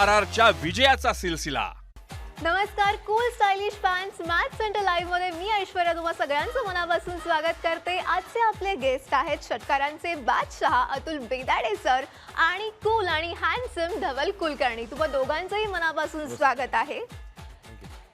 आरआरच्या विजयाचा सिलसिला. नमस्कार cool stylish fans, match centre live मध्ये मी ऐश्वर्या तुम्हा सगळ्यांचं मनापासून स्वागत करते. आजचे आपले गेस्ट आहेत षटकारांचे बादशाह अतुल बेदाडे सर आणि कूल आणि हँडसम धवल कुलकर्णी. तुम्हा दोघांचंही मनापासून स्वागत आहे.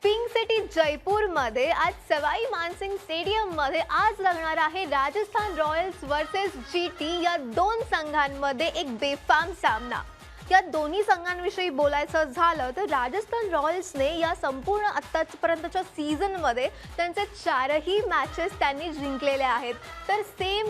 पिंक सिटी जयपूर मध्ये आज सवाई मानसिंग स्टेडियम मध्ये आज लागणार आहे राजस्थान रॉयल्स वर्सेस जीटी या दोन संघांमध्ये एक बेफाम सामना. या दोन्ही संघांविषयी बोलायचं झालं तर राजस्थान रॉयल्सने या संपूर्ण आत्तापर्यंतच्या सीझनमध्ये त्यांचे 4ही मॅचेस त्यांनी जिंकलेल्या आहेत, तर सेम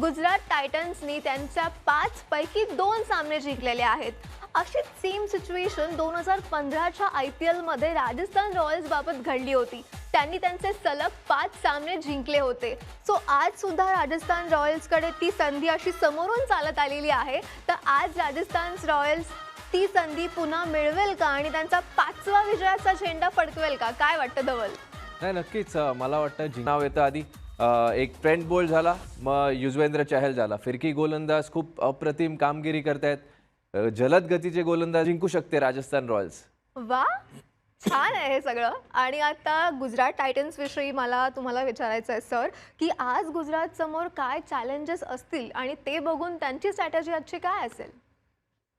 गुजरात टायटन्सनी त्यांच्या 5 पैकी 2 सामने जिंकलेले आहेत. अशीच सेम सिच्युएशन 2015च्या IPL मध्ये राजस्थान रॉयल्स बाबत घडली होती. त्यांनी त्यांचे सलग 5 सामने जिंकले होते. सो आज सुद्धा राजस्थान रॉयल्सकडे ती संधी अशी समोरून चालत आलेली आहे. तर आज राजस्थान रॉयल्स ती संधी पुन्हा मिळवेल का आणि त्यांचा 5वा विजयाचा झेंडा फडकवेल का? काय वाटतं धवल? नाही, नक्कीच मला वाटतं नाव येतं आधी एक ट्रेंट बोल्ट झाला, मग युजवेंद्र चहल झाला. फिरकी गोलंदाज खूप अप्रतिम कामगिरी करतायत. जलद गतीचे गोलंदाज जिंकू शकते राजस्थान रॉयल्स. वा, छान आहे हे सगळं. आणि आता गुजरात टायटन्स विषयी मला तुम्हाला विचारायचं आहे सर, की आज गुजरात समोर काय चॅलेंजेस असतील आणि ते बघून त्यांची स्ट्रॅटेजी आजची काय असेल?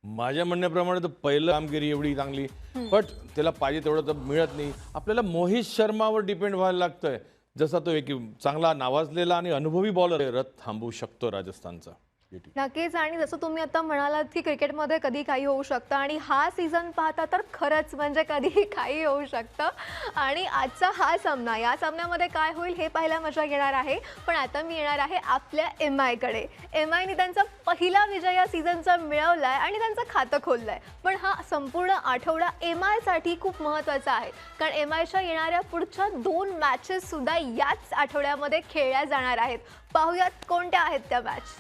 माझ्या म्हणण्याप्रमाणे तर पहिलं कामगिरी एवढी चांगली, बट त्याला पाहिजे तेवढं तर मिळत नाही. आपल्याला मोहित शर्मावर डिपेंड व्हायला लागतंय. जसा तो एक चांगला नावाजलेला आणि अनुभवी बॉलर आहे, रथ थांबवू शकतो राजस्थानचा. नक्कीच. आणि जसं तुम्ही आता म्हणालात की क्रिकेटमध्ये कधी काही होऊ शकतं आणि हा सीझन पाहता तर खरंच म्हणजे कधीही काही होऊ शकतं. आणि आजचा हा सामना, या सामन्यामध्ये काय होईल हे पाहायला मजा येणार आहे. पण आता मी येणार आहे आपल्या MIकडे. MIने त्यांचा पहिला विजय या सीझनचा मिळवलाय आणि त्यांचं खातं खोललंय. पण हा संपूर्ण आठवडा MIसाठी खूप महत्त्वाचा आहे, कारण MIच्या येणाऱ्या पुढच्या 2 मॅचेस सुद्धा याच आठवड्यामध्ये खेळल्या जाणार आहेत. पाहूयात कोणत्या आहेत त्या मॅच.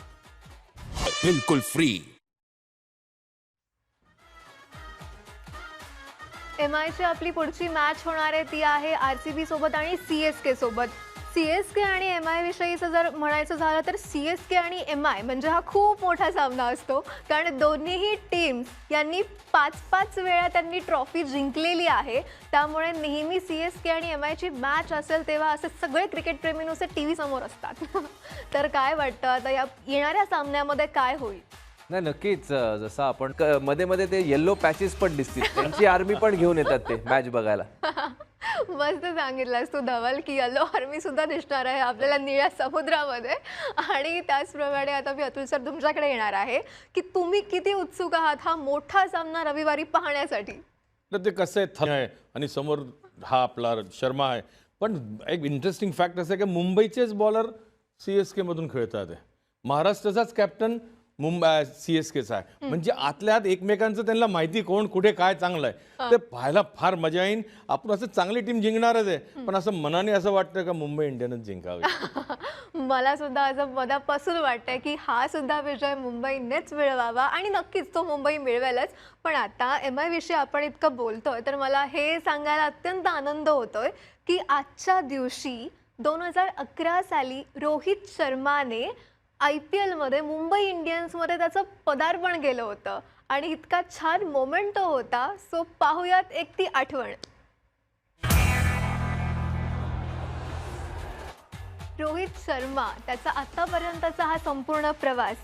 बिल्कुल फ्री. MIची आपली पुढची मॅच होणार आहे ती आहे RCB सोबत आणि CSK सोबत. CSK आणि MI विषयीचं जर म्हणायचं झालं तर CSK आणि MI म्हणजे हा खूप मोठा सामना असतो, कारण दोन्हीही टीम्स यांनी 5-5 वेळा त्यांनी ट्रॉफी जिंकलेली आहे. त्यामुळे नेहमी CSK आणि MIची मॅच असेल तेव्हा असे सगळे क्रिकेटप्रेमी नुसते TV समोर असतात. तर काय वाटतं आता या येणाऱ्या सामन्यामध्ये काय होईल? नाही, नक्कीच जसं आपण मध्ये मध्ये ते येल्लो पॅचेस पण दिसतील, त्यांची आर्मी पण घेऊन येतात ते मॅच बघायला. मस्त सांगितलंस तू धवल की येलो आर्मी सुद्धा दिसणार आहे आपल्याला निळ्या समुद्रामध्ये. आणि त्याचप्रमाणे आता मी अतुल सर तुमच्याकडे येणार आहे की तुम्ही किती उत्सुक आहात हा मोठा सामना रविवारी पाहण्यासाठी? तर ते कसं आहे आणि समोर हा आपला शर्मा आहे. पण एक इंटरेस्टिंग फॅक्ट असं आहे की मुंबईचेच बॉलर CSK मधून खेळतात. महाराष्ट्राचाच कॅप्टन CSKचा आहे. म्हणजे आतल्या आत एकमेकांचं त्यांना माहिती कोण कुठे काय चांगलं आहे ते पाहायला फार मजा येईल. आपण असं चांगली टीम जिंकणारच आहे, पण असं मनाने असं वाटतं का मुंबई इंडियन्स जिंकावी. मला सुद्धा असं मनापासून वाटतंय की हा सुद्धा विजय मुंबईनेच मिळवावा आणि नक्कीच तो मुंबई मिळवेलच. पण आता MI विषयी आपण इतकं बोलतोय तर मला हे सांगायला अत्यंत आनंद होतोय की आजच्या दिवशी 2011 साली रोहित शर्माने IPL मध्ये मुंबई इंडियन्समध्ये त्याचं पदार्पण केलं होतं आणि इतका छान मोमेंट तो होता. सो पाहूयात एक ती आठवण. रोहित शर्मा त्याचा आतापर्यंतचा हा संपूर्ण प्रवास.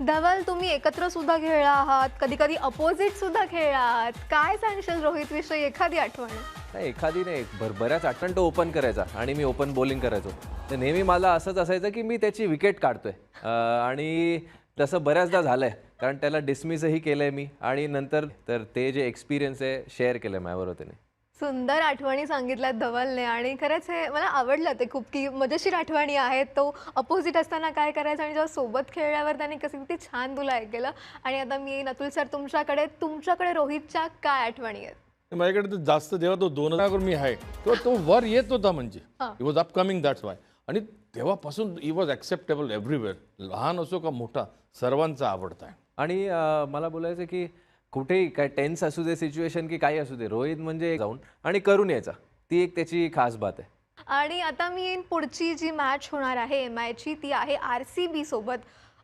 धवल, तुम्ही एकत्र सुद्धा खेळला आहात, कधी कधी अपोजिट सुद्धा खेळला आहात. काय सांगशील रोहित विषयी एखादी आठवण? नाही, एखादी नाही, बऱ्याच आठवण तो ओपन करायचा आणि मी ओपन बॉलिंग करायचो. तर नेहमी मला असंच असायचं की मी त्याची विकेट काढतोय आणि तसं बऱ्याचदा झालंय, कारण त्याला डिसमिसही केलंय मी आणि नंतर तर ते जे एक्सपिरियन्स आहे शेअर केलं माझ्याबरोबर त्याने. सुंदर आठवणी सांगितल्यात धवलने आणि खरंच हे मला आवडलं ते खूप, की मजेशीर आठवणी आहेत. तो अपोजिट असताना काय करायचं आणि जेव्हा सोबत खेळल्यावर त्याने कसं किती छान तुला ऐकलं. आणि आता मी येईन अतुल सर तुमच्याकडे रोहितच्या काय आठवणी आहेत? माझ्याकडे तर जास्त जेव्हा तो 2000 मी आहे तेव्हा तो वर येत होता, म्हणजे he was upcoming, that's why. आणि तेव्हापासून ही वॉज ॲक्सेप्टेबल एव्हरीवेअर, लहान असो का मोठा सर्वांचा आवडता आहे. आणि मला बोलायचं की कुठेही काय टेन्स असू दे सिच्युएशन की काही असू दे, रोहित म्हणजे जाऊन आणि करून यायचा, ती एक त्याची खास बात आहे. आणि आता मी पुढची जी मॅच होणार आहे MIची ती आहे RCB सोबत.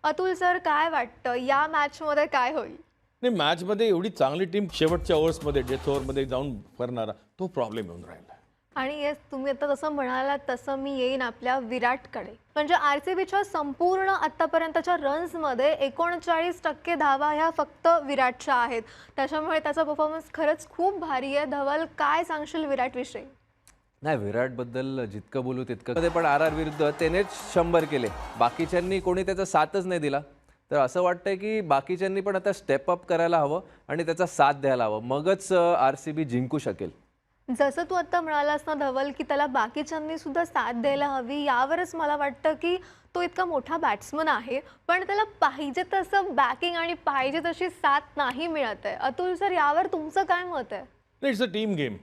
अतुल सर, काय वाटतं या मॅचमध्ये काय होईल? नाही, मॅचमध्ये एवढी चांगली टीम शेवटच्या ओव्हर्समध्ये डेथ ओव्हरमध्ये जाऊन करणारा तो प्रॉब्लेम येऊन राहिला. आणि येस, तुम्ही आता जसं म्हणालात तसं मी येईन आपल्या विराटकडे. म्हणजे RCBच्या संपूर्ण आत्तापर्यंतच्या रन्समध्ये 39% धावा ह्या फक्त विराटच्या आहेत. त्याच्यामुळे त्याचा परफॉर्मन्स खरंच खूप भारी आहे. धवल, काय सांगशील विराटविषयी? नाही, विराटबद्दल जितकं बोलू तितकं. मध्ये पण RR विरुद्ध त्यानेच 100 केले, बाकीच्यांनी कोणी त्याचा साथच नाही दिला. तर असं वाटतंय की बाकीच्यांनी पण आता स्टेप अप करायला हवं आणि त्याचा साथ द्यायला हवं, मगच RCB जिंकू शकेल. जसं तू आता म्हणालास ना धवल, की त्याला बाकीच्यांनी सुद्धा साथ द्यायला हवी, यावरच मला वाटतं की तो इतका मोठा बॅट्समन आहे, पण त्याला पाहिजे तसं बॅकिंग आणि पाहिजे तशी साथ नाही मिळत आहे. अतुल सर, यावर तुमचं काय मत आहे? It's a team game.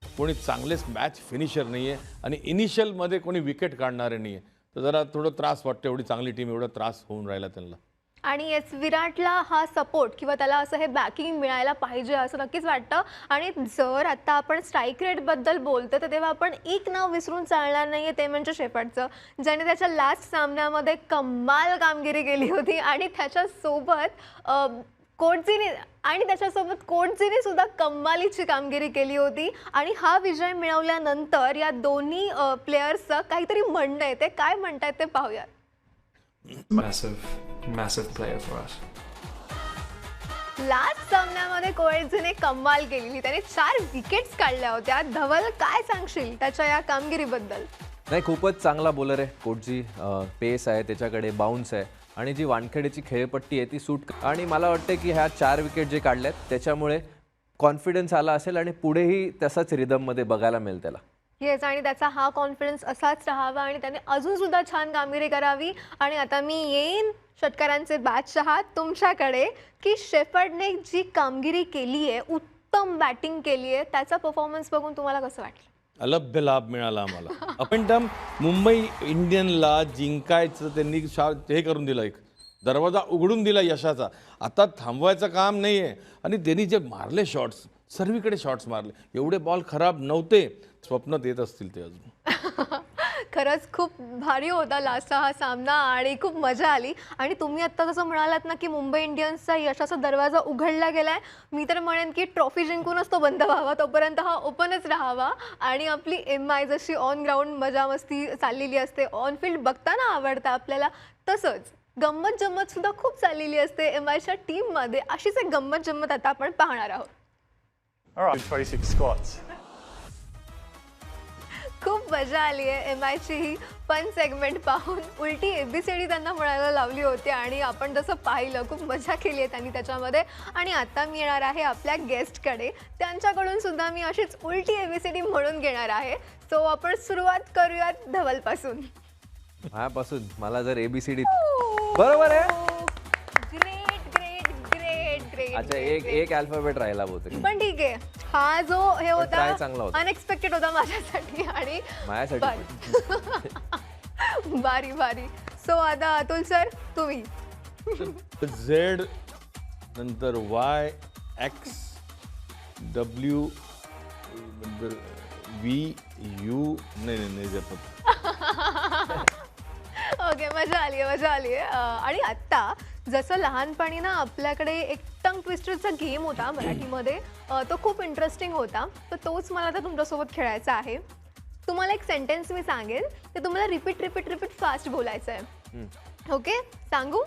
कोणी चांगलेच मॅच फिनिशर नाही आहे आणि इनिशियलमध्ये कोणी विकेट काढणारे नाही आहे, तर जरा थोडं त्रास वाटतं. एवढी चांगली टीम एवढा त्रास होऊन राहिला त्यांना. आणि येस, विराटला हा सपोर्ट किंवा त्याला असं हे बॅकिंग मिळायला पाहिजे असं नक्कीच वाटतं. आणि जर आता आपण स्ट्राईक रेटबद्दल बोलतो तर तेव्हा आपण एक नाव विसरून चालणार नाही आहे, ते म्हणजे शेफर्डचं, ज्याने त्याच्या लास्ट सामन्यामध्ये कमाल कामगिरी केली होती. आणि त्याच्यासोबत कोटजीने सुद्धा कमालीची कामगिरी केली होती. आणि हा विजय मिळवल्यानंतर या दोन्ही प्लेयर्सचं काहीतरी म्हणणं आहे, ते काय म्हणतायत ते पाहूयात. Massive player for us. Last सामन्यामध्ये कोएट्जीने कमाल केली, त्याने 4 विकेट्स काढल्या होत्या. धवल, काय सांगशील त्याच्या या कामगिरीबद्दल? नाही, खूपच चांगला बॉलर आहे कोटजी. पेस आहे त्याच्याकडे, बाउन्स आहे आणि जी वानखेडेची खेळपट्टी आहे ती सूट. आणि मला वाटतं की ह्या 4 विकेट जे काढल्यात त्याच्यामुळे कॉन्फिडन्स आला असेल आणि पुढेही तसाच रिदममध्ये बघायला मिळेल त्याला. येस, आणि त्याचा हा कॉन्फिडन्स असाच राहावा आणि त्याने अजून सुद्धा छान कामगिरी करावी. आणि आता मी येईन षटकारांचे बादशहा तुमच्याकडे, की शेफर्डने जी कामगिरी केली आहे, उत्तम बॅटिंग केली आहे, त्याचा परफॉर्मन्स बघून तुम्हाला कसं वाटलं? अलभ्य लाभ मिळाला आम्हाला. आपण टर्म मुंबई इंडियनला जिंकायचं त्यांनी हे करून दिलं, एक दरवाजा उघडून दिला यशाचा. आता थांबवायचं काम नाही आहे. आणि त्यांनी जे मारले शॉट्स, सर्वीकडे शॉट्स मारले, एवढे बॉल खराब नव्हते, स्वप्नात येत असतील ते अजून. खरंच खूप भारी होता लास्टचा हा सामना आणि खूप मजा आली. आणि तुम्ही आत्ता जसं म्हणालात ना की मुंबई इंडियन्सचा यशाचा दरवाजा उघडला गेला आहे, मी तर म्हणेन की ट्रॉफी जिंकूनच तो बंद व्हावा, तोपर्यंत हा ओपनच राहावा. आणि आपली MI जशी ऑन ग्राउंड मजा मस्ती चाललेली असते, ऑन फील्ड बघताना आवडतं आपल्याला, तसंच गंमत जम्मत सुद्धा खूप चाललेली असते MIच्या टीममध्ये. अशीच एक गंमत जम्मत आता आपण पाहणार आहोत. All right, 26 squats. खूप मजा आली आहे MIची ही फन सेगमेंट पाहून. उलटी ABCD त्यांना म्हणायला लावली होती आणि आपण जसं पाहिलं खूप मजा केली आहे त्यांनी त्याच्यामध्ये. आणि आता मी येणार आहे आपल्या गेस्टकडे, त्यांच्याकडून सुद्धा मी अशीच उलटी ABCD म्हणून घेणार आहे. सो आपण सुरुवात करूयात धवलपासून. माझ्यापासून मला जर ABCD बरोबर आहे. Great great great great. अच्छा, एक अल्फाबेट राहिला बहुतेक, पण ठीक आहे, हा जो हे try चांगला होता होता. अनएक्सपेक्टेड होता माझ्यासाठी आणि माझ्यासाठी भारी भारी. सो आता अतुल सर तुम्ही. Z नंतर Y, X, W, नंतर V, U, नाही जपत. ओके, मजा आली आहे. आणि आत्ता जसं लहानपणी ना आपल्याकडे एक टंग ट्विस्टरचा गेम होता मराठीमध्ये, तो खूप इंटरेस्टिंग होता, तर तोच मला आता तुमच्यासोबत खेळायचा आहे. तुम्हाला एक सेंटेन्स मी सांगेल, ते तुम्हाला रिपीट फास्ट बोलायचं आहे. ओके, सांगू?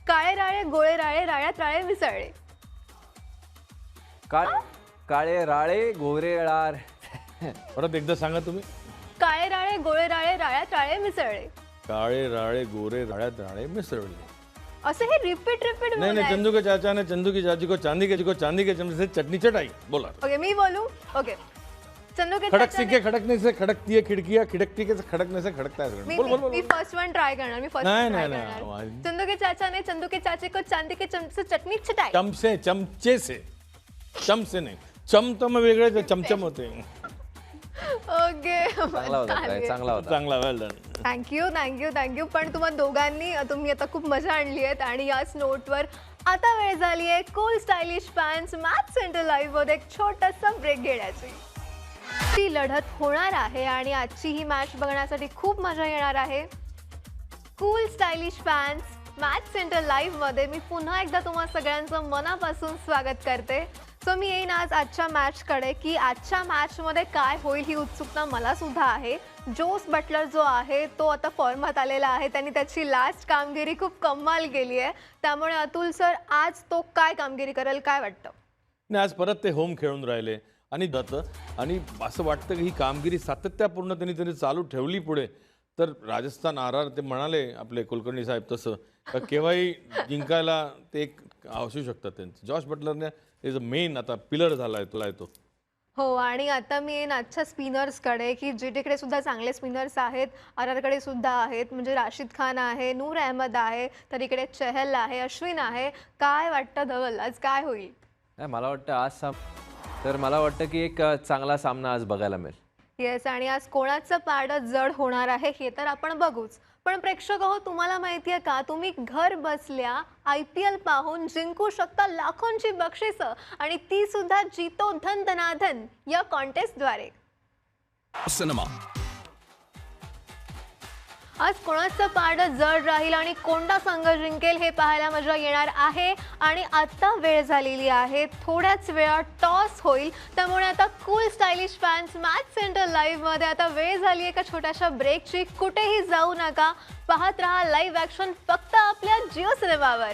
काळे राळे गोळे राळे राळ्यात राळे मिसळले. काळे राळे गोरे राळ. परत एकदा सांगा तुम्ही. काळे राळे गोळे राळे राळ्यात राळे मिसळले. काळे राळे गोरे राळ्यात राळे मिसळले. असं हे रिपीट नहीं, चंदू के चाचा ने चंदू की चाची को चांदी के चमचे से चटनी चटाई. बोला. ओके, मी बोलू. ओके, चंदू के खड़क चाचा सीखे खड़कने से खड़कती है खिड़कियां, खिड़कती के खड़कने से खड़कता है. मी फर्स्ट वन ट्राय करणार. नहीं. चंदू के चाचा ने चंदू के चाचे को चांदी के चमचे से चटनी चटाई. चमचे से नहीं, चमचम वेगळे चमचम होते. ओके, चांगला होता. चांगला, वेल डन. थँक्यू. पण तुम्ही आता खूप मजा आणली आहेत. आणि याच नोटवर आता वेळ झाली आहे cool stylish fans match centre live मध्ये एक छोटासा ब्रेक घेण्याची. ती लढत होणार आहे आणि आजची ही मॅच बघण्यासाठी खूप मजा येणार आहे. Cool stylish fans match centre live मध्ये मी पुन्हा एकदा तुम्हा सगळ्यांचं मनापासून स्वागत करते. सो मी येईन आज आजच्या मॅचकडे की आजच्या मॅचमध्ये काय होईल ही उत्सुकता मला सुद्धा आहे. जोस बटलर जो आहे तो आता फॉर्मात आलेला आहे. त्यांनी त्याची लास्ट कामगिरी खूप कमाल केली आहे. त्यामुळे अतुल सर आज तो काय कामगिरी करेल काय वाटतं? नाही, आज परत ते होम खेळून राहिले आणि आणि असं वाटतं की ही कामगिरी सातत्यपूर्ण त्यांनी चालू ठेवली पुढे तर राजस्थान RR ते म्हणाले आपले कुलकर्णी साहेब तसं का केव्हाही जिंकायला ते एक असू शकतात त्यांचं. जॉश बटलरने इज अ मेन आता पिलर झाला आहे तो. हो, आणि आता मी येईन आजच्या स्पिनर्सकडे की GT सुद्धा चांगले स्पिनर्स आहेत, RRकडे सुद्धा आहेत. म्हणजे राशिद खान आहे, नूर अहमद आहे, तर इकडे चहल आहे, अश्विन आहे. काय वाटतं धवल आज काय होईल? नाही, मला वाटतं तर मला वाटतं की एक चांगला सामना आज बघायला मिळेल. येस, आणि आज कोणाचं पारडं जड होणार आहे हे तर आपण बघूच. पण प्रेक्षक हो, तुम्हाला माहिती आहे का, तुम्ही घर बसल्या IPL पाहून जिंकू शकता लाखोंची बक्षिसं, आणि ती सुद्धा जीतो धन धनाधन या कॉन्टेस्टद्वारे. सिनेमा आज कोणाचं पारडं जड राहील आणि कोणता संघ जिंकेल हे पाहायला मजा येणार आहे. आणि आता वेळ झालेली आहे, थोड्याच वेळात टॉस होईल. त्यामुळे आता cool stylish fans match centre live मध्ये आता वेळ झाली आहे एका छोट्याशा ब्रेकची. कुठेही जाऊ नका, पाहत रहा लाईव्ह ॲक्शन फक्त आपल्या जिओ सिनेमावर.